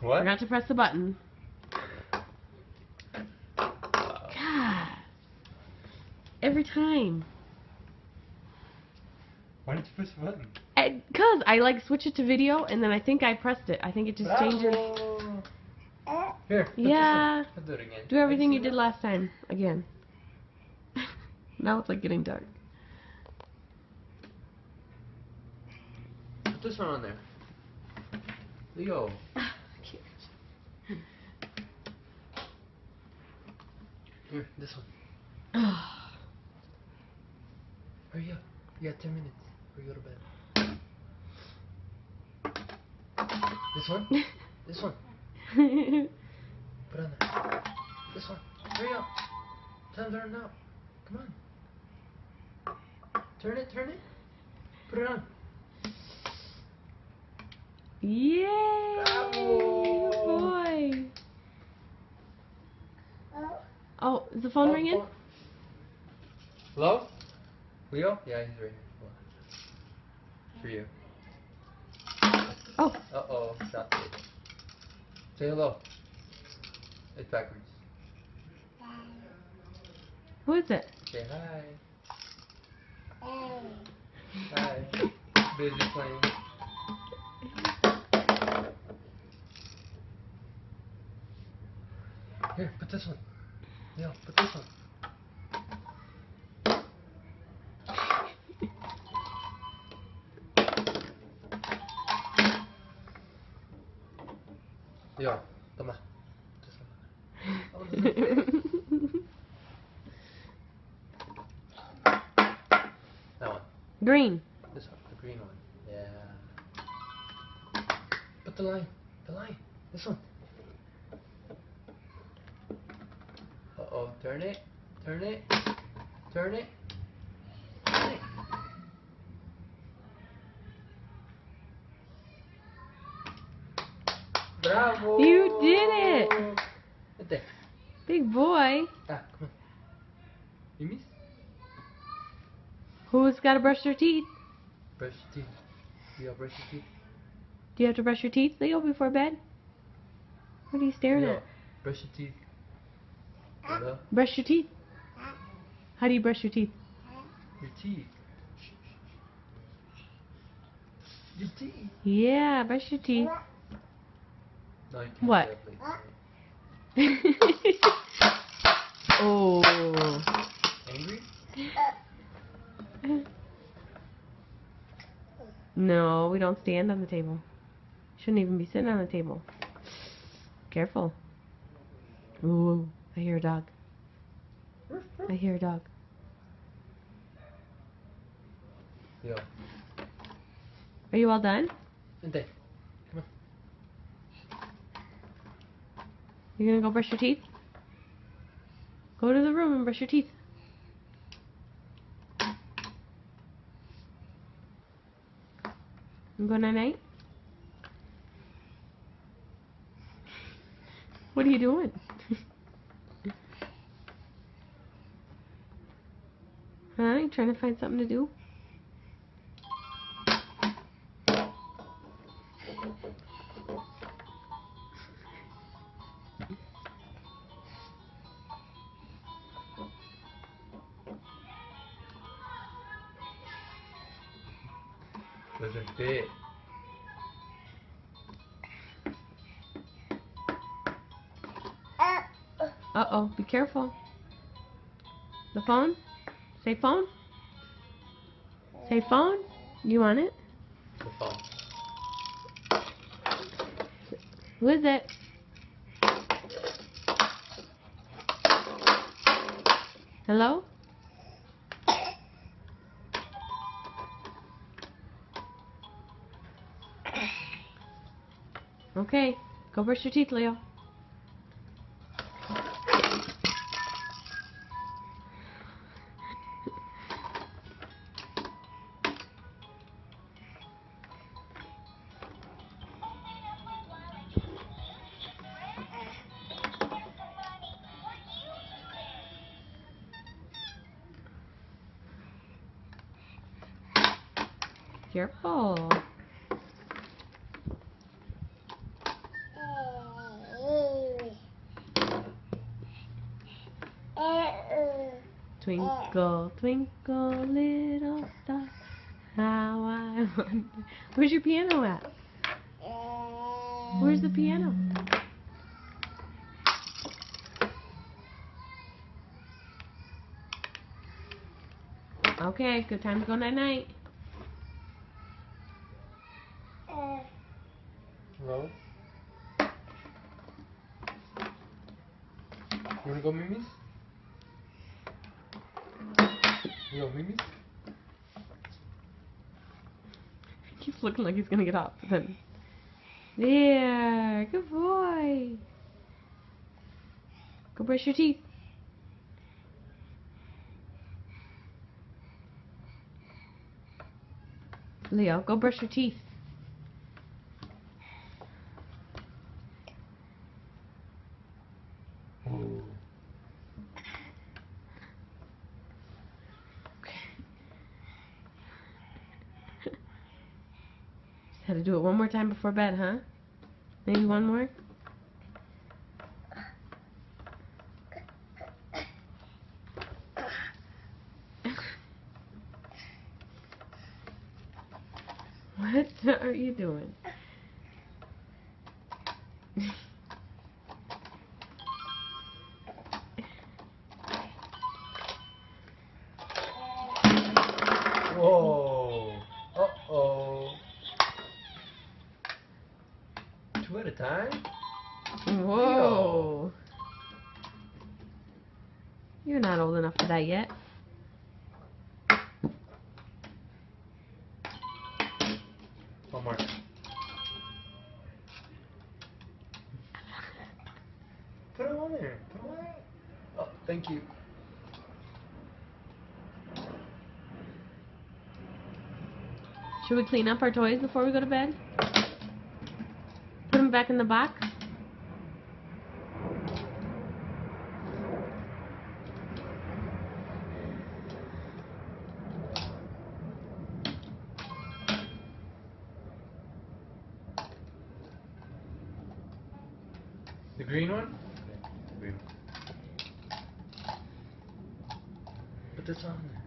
What? Forgot to press the button. God. Every time. Why did you push the button? Because I like switch it to video and then I think I pressed it. I think it just changes. Here, put Yeah. this on. I'll do it again. Do everything you did last time. Again. Now it's like getting dark. Put this one on there. Leo. Here, this one. Hurry up. You got 10 minutes before you go to bed. This one? This one. Put on there. This one. Hurry up. Time to turn now. Come on. Turn it, turn it. Put it on. Yay! Bravo! Good boy. Oh, is the phone ringing? Hello? Leo? Yeah, he's right here. For you. Oh. Uh-oh, dropped it. Say hello. It's backwards. Who is it? Say hi. Hi. Busy playing. Here, put this one. Leo, put this one. Leo, toma. This one. Oh, this is that one. Green. This one, the green one. Yeah. Put the line. The line. This one. Uh-oh, turn it. Turn it. Turn it. Turn it. Bravo! You did it! Right there. Big boy. Ah, come on. You miss? Who's got to brush their teeth? Brush your teeth. Leo, brush your teeth. Do you have to brush your teeth, Leo, before bed? What are you staring Leo, at? brush your teeth. Hello? Brush your teeth. How do you brush your teeth? Your teeth. Your teeth. Yeah, brush your teeth. No, you can't What? say that, please. Oh. Angry? No, we don't stand on the table. Shouldn't even be sitting on the table. Careful. Ooh, I hear a dog. I hear a dog. Leo. Are you all done? Ante. Come on. You gonna go brush your teeth? Go to the room and brush your teeth. You go night-night? What are you doing? Huh? You trying to find something to do? Doesn't fit. Uh-oh, be careful. The phone? Say phone? Say phone? You want it? The phone. Who is it? Hello? Okay, go brush your teeth, Leo. Careful. Twinkle, twinkle, little star, how I wonder. Where's your piano at? Where's the piano? Okay, good time to go night-night. Roll. You wanna go Mimi's? You go Mimi's? He keeps looking like he's gonna get up. Then, there, good boy. Go brush your teeth. Leo, go brush your teeth. Oh. Just had to do it one more time before bed, huh? Maybe one more? What are you doing? Whoa. Uh-oh. 2 at a time? Whoa. You're not old enough for that yet. One more. Put it on there. Put it on. Oh, thank you. Should we clean up our toys before we go to bed? Put them back in the box? The green one? Okay, the green one. Put this on there.